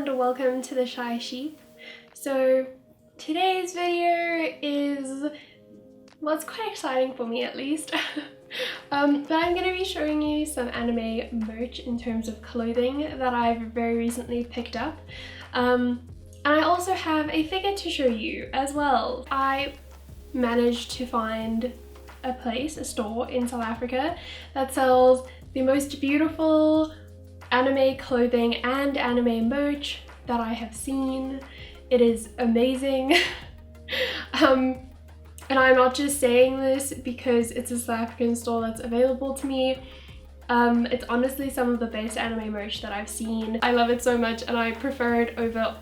and welcome to the Shy Sheep. So today's video is, well, it's quite exciting for me at least. But I'm going to be showing you some anime merch in terms of clothing that I've very recently picked up. And I also have a figure to show you as well. I managed to find a store in South Africa that sells the most beautiful anime clothing and anime merch that I have seen. It is amazing. And I'm not just saying this because it's a South African store that's available to me. It's honestly some of the best anime merch that I've seen. I love it so much and I prefer it over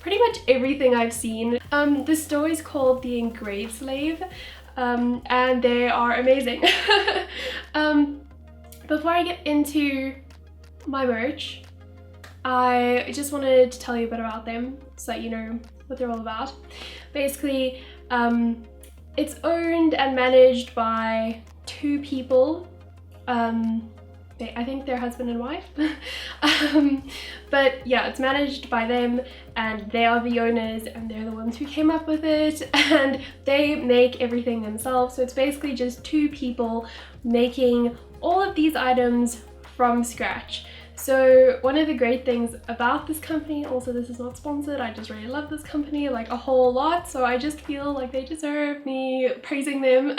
pretty much everything I've seen. The store is called The Engraved Slave, and they are amazing. Before I get into my merch, I just wanted to tell you a bit about them so that you know what they're all about. Basically, it's owned and managed by two people. I think they're husband and wife. But yeah, it's managed by them and they are the owners and they're the ones who came up with it, and they make everything themselves. So it's basically just two people making all of these items from scratch. So one of the great things about this company, also this is not sponsored, I just really love this company like a whole lot, so I just feel like they deserve me praising them.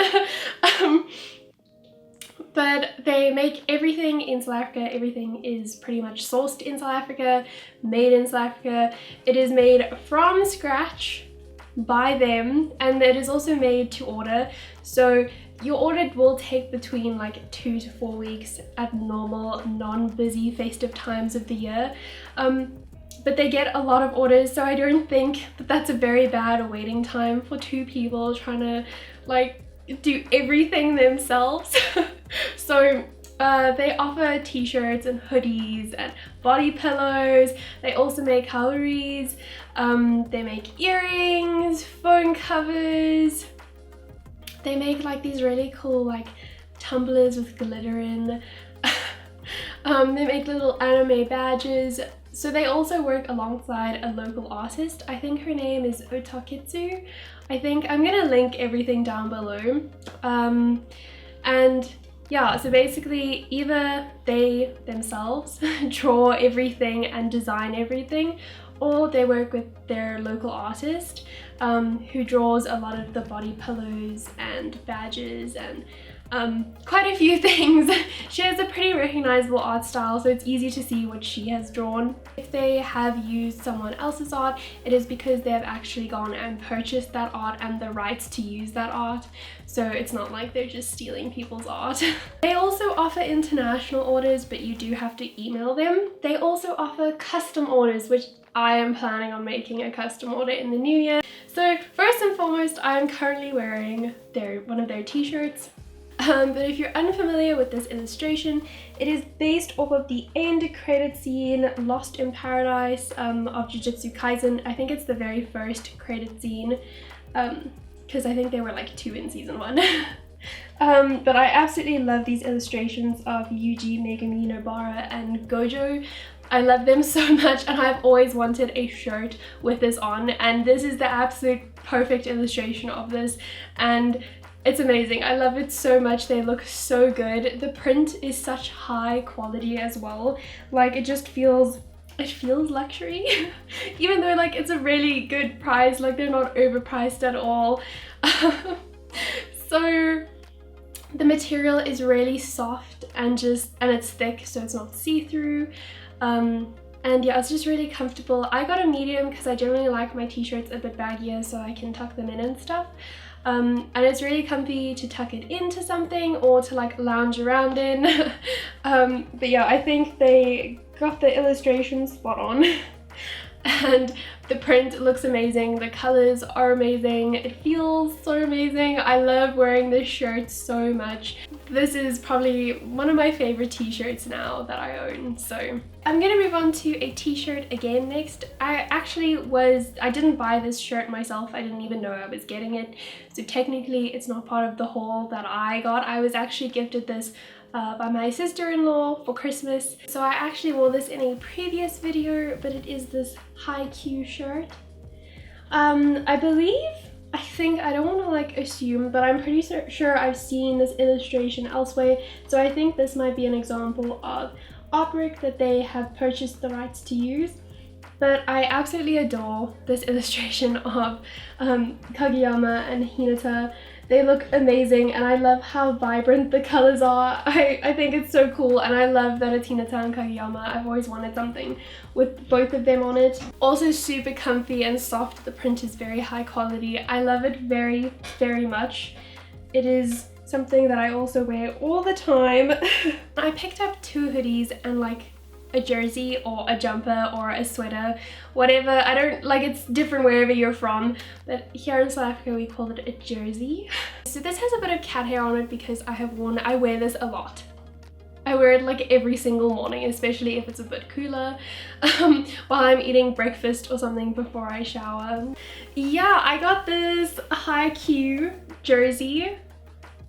But they make everything in South Africa. Everything is pretty much sourced in South Africa, made in South Africa. It is made from scratch by them, and it is also made to order. So your order will take between like 2 to 4 weeks at normal, non-busy festive times of the year. But they get a lot of orders, so I don't think that that's a very bad waiting time for two people trying to like do everything themselves. So they offer t-shirts and hoodies and body pillows. They also make calories. They make earrings, phone covers. They make like these really cool like tumblers with glitter in. They make little anime badges. So they also work alongside a local artist. I think her name is Otakitsu. I think I'm gonna link everything down below. And yeah, so basically either they themselves draw everything and design everything, or they work with their local artist who draws a lot of the body pillows and badges and quite a few things. She has a pretty recognizable art style, so it's easy to see what she has drawn. If they have used someone else's art, it is because they have actually gone and purchased that art and the rights to use that art. So it's not like they're just stealing people's art. They also offer international orders, but you do have to email them. They also offer custom orders, which I am planning on making a custom order in the new year. So first and foremost, I'm currently wearing one of their t-shirts. But if you're unfamiliar with this illustration, it is based off of the end credit scene Lost in Paradise of Jujutsu Kaisen. I think it's the very first credit scene, because I think there were like 2 in season 1. But I absolutely love these illustrations of Yuji, Megumi, Nobara, and Gojo. I love them so much, and I've always wanted a shirt with this on, and this is the absolute perfect illustration of this, and it's amazing. I love it so much. They look so good. The print is such high quality as well. Like it feels luxury. Even though like it's a really good price, like they're not overpriced at all. So the material is really soft and it's thick, so it's not see-through. And yeah, it's just really comfortable. I got a medium because I generally like my t-shirts a bit baggier so I can tuck them in and stuff. And it's really comfy to tuck it into something or to like lounge around in. But yeah, I think they got the illustration spot on. And the print looks amazing, the colors are amazing, it feels so amazing. I love wearing this shirt so much. This is probably one of my favorite t-shirts now that I own. So I'm gonna move on to a t-shirt again next. I didn't buy this shirt myself. I didn't even know I was getting it. So technically it's not part of the haul that I got. I was actually gifted this by my sister-in-law for Christmas. So I actually wore this in a previous video, but it is this high-Q shirt. I think, I don't want to like assume, but I'm pretty sure I've seen this illustration elsewhere. So I think this might be an example of artwork that they have purchased the rights to use. But I absolutely adore this illustration of Kageyama and Hinata. They look amazing, and I love how vibrant the colors are. I think it's so cool, and I love that it's Hinata and Kageyama. I've always wanted something with both of them on it. Also super comfy and soft. The print is very high quality. I love it very, very much. It is something that I also wear all the time. I picked up 2 hoodies and like a jersey or a jumper or a sweater, whatever. I don't like, it's different wherever you're from, but here in South Africa we call it a jersey. So this has a bit of cat hair on it because I wear this a lot. I wear it like every single morning, especially if it's a bit cooler, while I'm eating breakfast or something before I shower. Yeah, I got this high-Q jersey.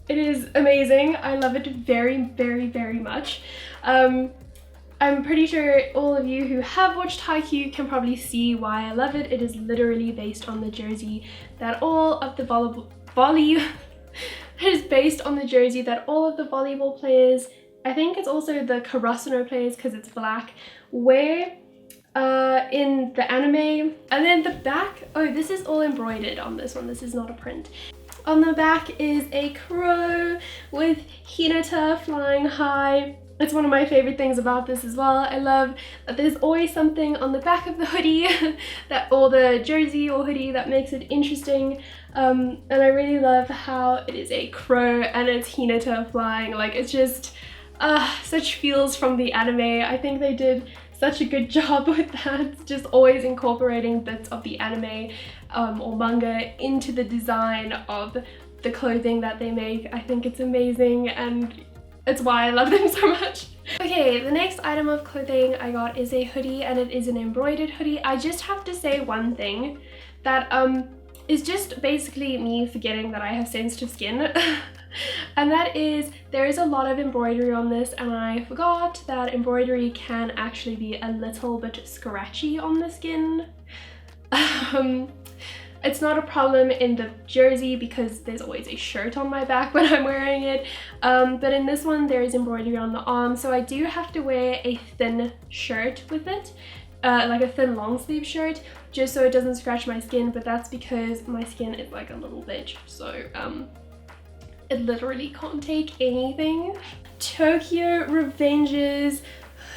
It is amazing. I love it very, very, very much. I'm pretty sure all of you who have watched haikyuu can probably see why I love it. It is literally based on the jersey that all of the volleyball players, I think it's also the Karasuno players because it's black, wear in the anime. And then the back, oh, this is all embroidered on this one. This is not a print. On the back is a crow with Hinata flying high. It's one of my favorite things about this as well. I love that there's always something on the back of the hoodie or the jersey or hoodie that makes it interesting. And I really love how it is a crow and it's Hinata flying. Like, it's just such feels from the anime. I think they did such a good job with that, just always incorporating bits of the anime or manga into the design of the clothing that they make. I think it's amazing, and it's why I love them so much. Okay, the next item of clothing I got is a hoodie, and it is an embroidered hoodie. I just have to say one thing that is just basically me forgetting that I have sensitive skin. And that is, there is a lot of embroidery on this, and I forgot that embroidery can actually be a little bit scratchy on the skin. It's not a problem in the jersey because there's always a shirt on my back when I'm wearing it, but in this one there is embroidery on the arm, so I do have to wear a thin shirt with it, like a thin long sleeve shirt, just so it doesn't scratch my skin, but that's because my skin is like a little bitch, so it literally can't take anything. Tokyo Revenge's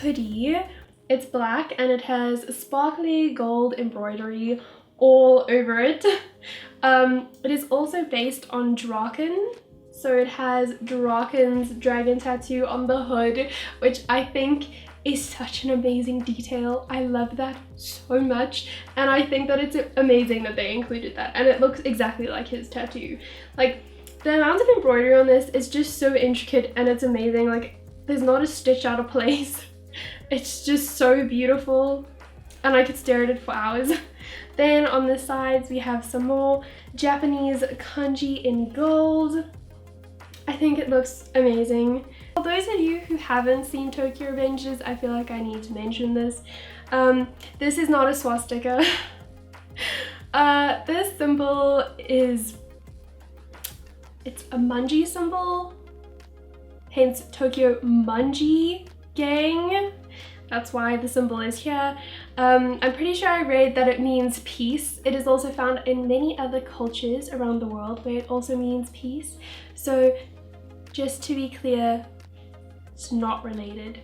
hoodie. It's black and it has sparkly gold embroidery all over it. It is also based on Draken, so it has Draken's dragon tattoo on the hood, which I think is such an amazing detail. I love that so much, and I think that it's amazing that they included that, and it looks exactly like his tattoo. Like, the amount of embroidery on this is just so intricate and it's amazing. Like, there's not a stitch out of place. It's just so beautiful, and I could stare at it for hours. Then on the sides we have some more Japanese kanji in gold. I think it looks amazing. For those of you who haven't seen Tokyo Revengers, I feel like I need to mention this. This is not a swastika. This symbol is, it's a manji symbol, hence Tokyo Manji Gang. That's why the symbol is here. I'm pretty sure I read that it means peace. It is also found in many other cultures around the world where it also means peace. So just to be clear, it's not related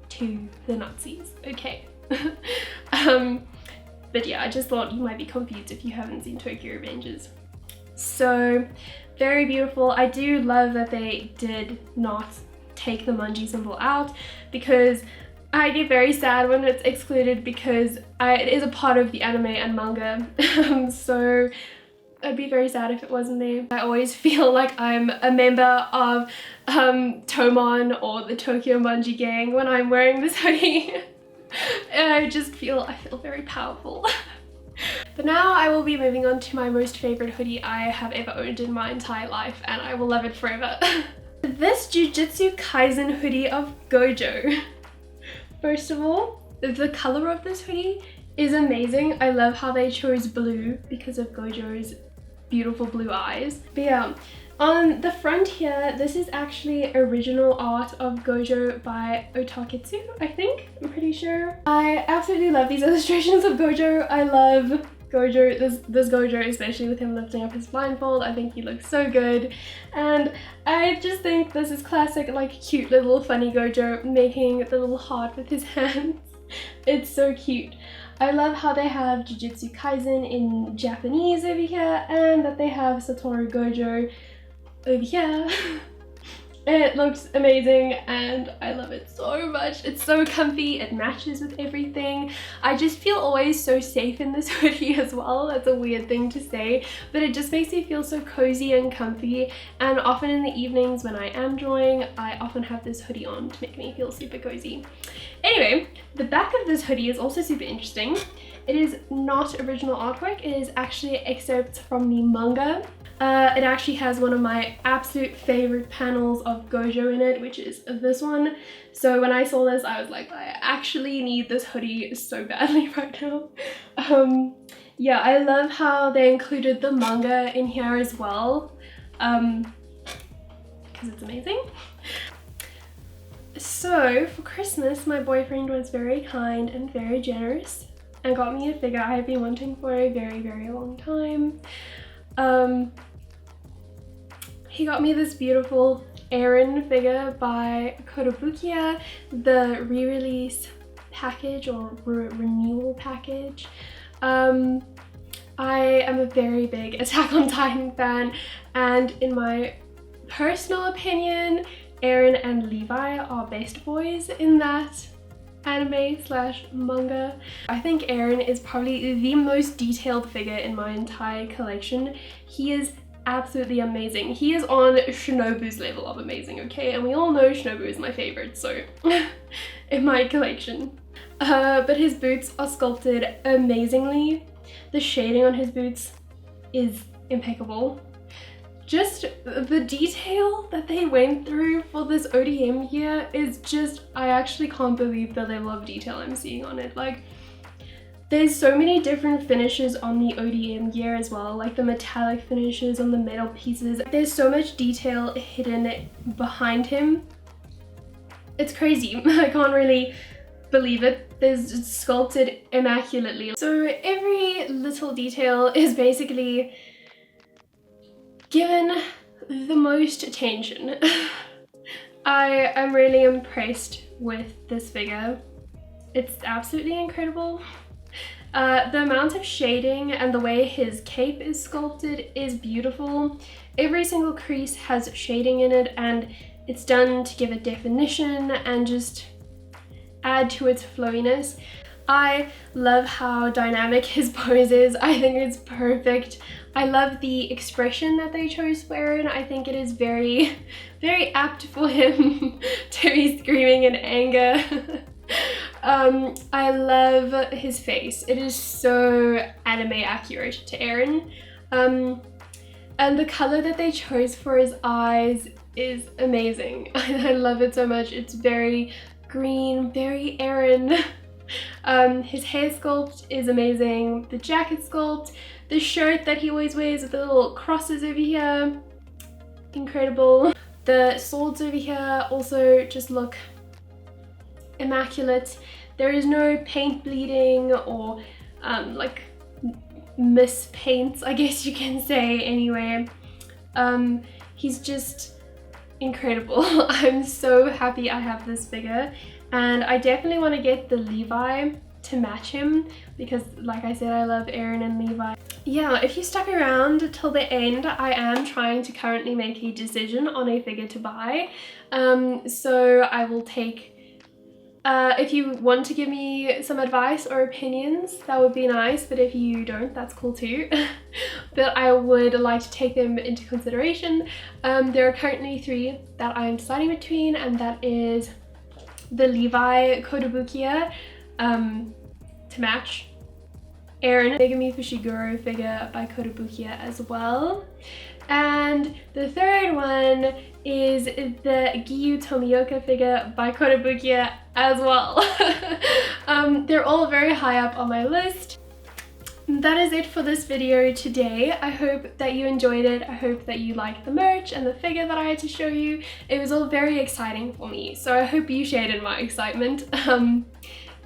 to the Nazis, okay? But yeah, I just thought you might be confused if you haven't seen Tokyo Revengers. So very beautiful. I do love that they did not take the manji symbol out, because I get very sad when it's excluded because it is a part of the anime and manga. So I'd be very sad if it wasn't there. I always feel like I'm a member of Toman or the Tokyo Manji Gang when I'm wearing this hoodie. And I feel very powerful. But now I will be moving on to my most favorite hoodie I have ever owned in my entire life, and I will love it forever. this Jujutsu Kaisen hoodie of Gojo. First of all, the color of this hoodie is amazing. I love how they chose blue because of Gojo's beautiful blue eyes. But yeah, on the front here, this is actually original art of Gojo by Otakitsu, I think. I'm pretty sure. I absolutely love these illustrations of Gojo. I love Gojo, this Gojo, especially with him lifting up his blindfold. I think he looks so good. And I just think this is classic, like, cute little funny Gojo making the little heart with his hands. It's so cute. I love how they have Jujutsu Kaisen in Japanese over here, and that they have Satoru Gojo over here. It looks amazing and I love it so much. It's so comfy, it matches with everything. I just feel always so safe in this hoodie as well. That's a weird thing to say, but it just makes me feel so cozy and comfy. And often in the evenings when I am drawing, I often have this hoodie on to make me feel super cozy. Anyway, the back of this hoodie is also super interesting. It is not original artwork, it is actually excerpts from the manga. It actually has one of my absolute favorite panels of Gojo in it, which is this one. So when I saw this, I was like, I actually need this hoodie so badly right now. Yeah, I love how they included the manga in here as well, because it's amazing. So for Christmas, my boyfriend was very kind and very generous and got me a figure I have been wanting for a very, very long time. He got me this beautiful Eren figure by Kotobukiya, the re-release package or renewal package. I am a very big Attack on Titan fan, and in my personal opinion, Eren and Levi are best boys in that anime slash manga. I think Eren is probably the most detailed figure in my entire collection. He is absolutely amazing. He is on Shinobu's level of amazing, okay? And we all know Shinobu is my favorite, so in my collection. But his boots are sculpted amazingly. The shading on his boots is impeccable. Just the detail that they went through for this ODM here is just, I actually can't believe the level of detail I'm seeing on it. Like, there's so many different finishes on the ODM gear as well, like the metallic finishes on the metal pieces. There's so much detail hidden behind him. It's crazy. I can't really believe it. It's sculpted immaculately. So every little detail is basically given the most attention. I am really impressed with this figure. It's absolutely incredible. The amount of shading and the way his cape is sculpted is beautiful. Every single crease has shading in it, and it's done to give it definition and just add to its flowiness. I love how dynamic his pose is. I think it's perfect. I love the expression that they chose for Eren. I think it is very, very apt for him to be screaming in anger. I love his face. It is so anime accurate to Eren. And the color that they chose for his eyes is amazing. I love it so much. It's very green, very Eren. His hair sculpt is amazing. The jacket sculpt, the shirt that he always wears with the little crosses over here, incredible. The swords over here also just look immaculate. There is no paint bleeding or like mispaints, I guess you can say anyway. He's just incredible. I'm so happy I have this figure, and I definitely want to get the Levi to match him because, like I said, I love Eren and Levi. Yeah, if you stuck around till the end, I am trying to currently make a decision on a figure to buy. So I will take, if you want to give me some advice or opinions, that would be nice, but if you don't, that's cool too. But I would like to take them into consideration. There are currently 3 that I am deciding between, and that is the Levi Kotobukiya to match Eren, Megami Fushiguro figure by Kotobukiya as well. And the third one is the Giyu Tomioka figure by Kotobukiya as well. They're all very high up on my list. That is it for this video today. I hope that you enjoyed it. I hope that you liked the merch and the figure that I had to show you. It was all very exciting for me, so I hope you shared in my excitement.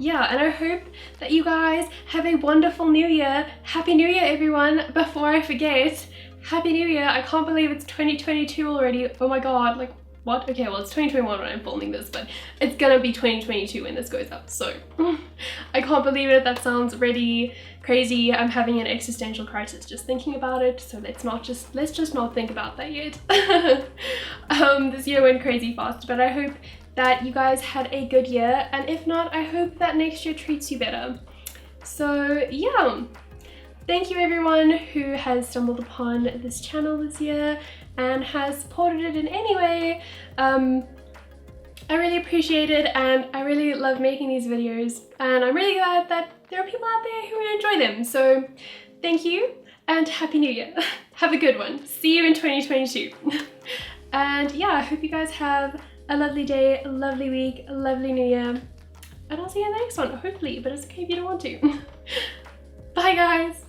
Yeah, and I hope that you guys have a wonderful new year. Happy New Year, everyone. Before I forget, Happy New Year. I can't believe it's 2022 already. Oh my god, like what? Okay, well it's 2021 when I'm filming this, but it's gonna be 2022 when this goes up, so I can't believe it. That sounds really crazy. I'm having an existential crisis just thinking about it, so let's just not think about that yet. This year went crazy fast, but I hope that you guys had a good year, and if not, I hope that next year treats you better. So yeah, thank you everyone who has stumbled upon this channel this year and has supported it in any way. I really appreciate it, and I really love making these videos, and I'm really glad that there are people out there who enjoy them. So thank you and Happy New Year. Have a good one. See you in 2022. And yeah, I hope you guys have a lovely day, a lovely week, a lovely new year, and I'll see you in the next one, hopefully, but it's okay if you don't want to. Bye guys!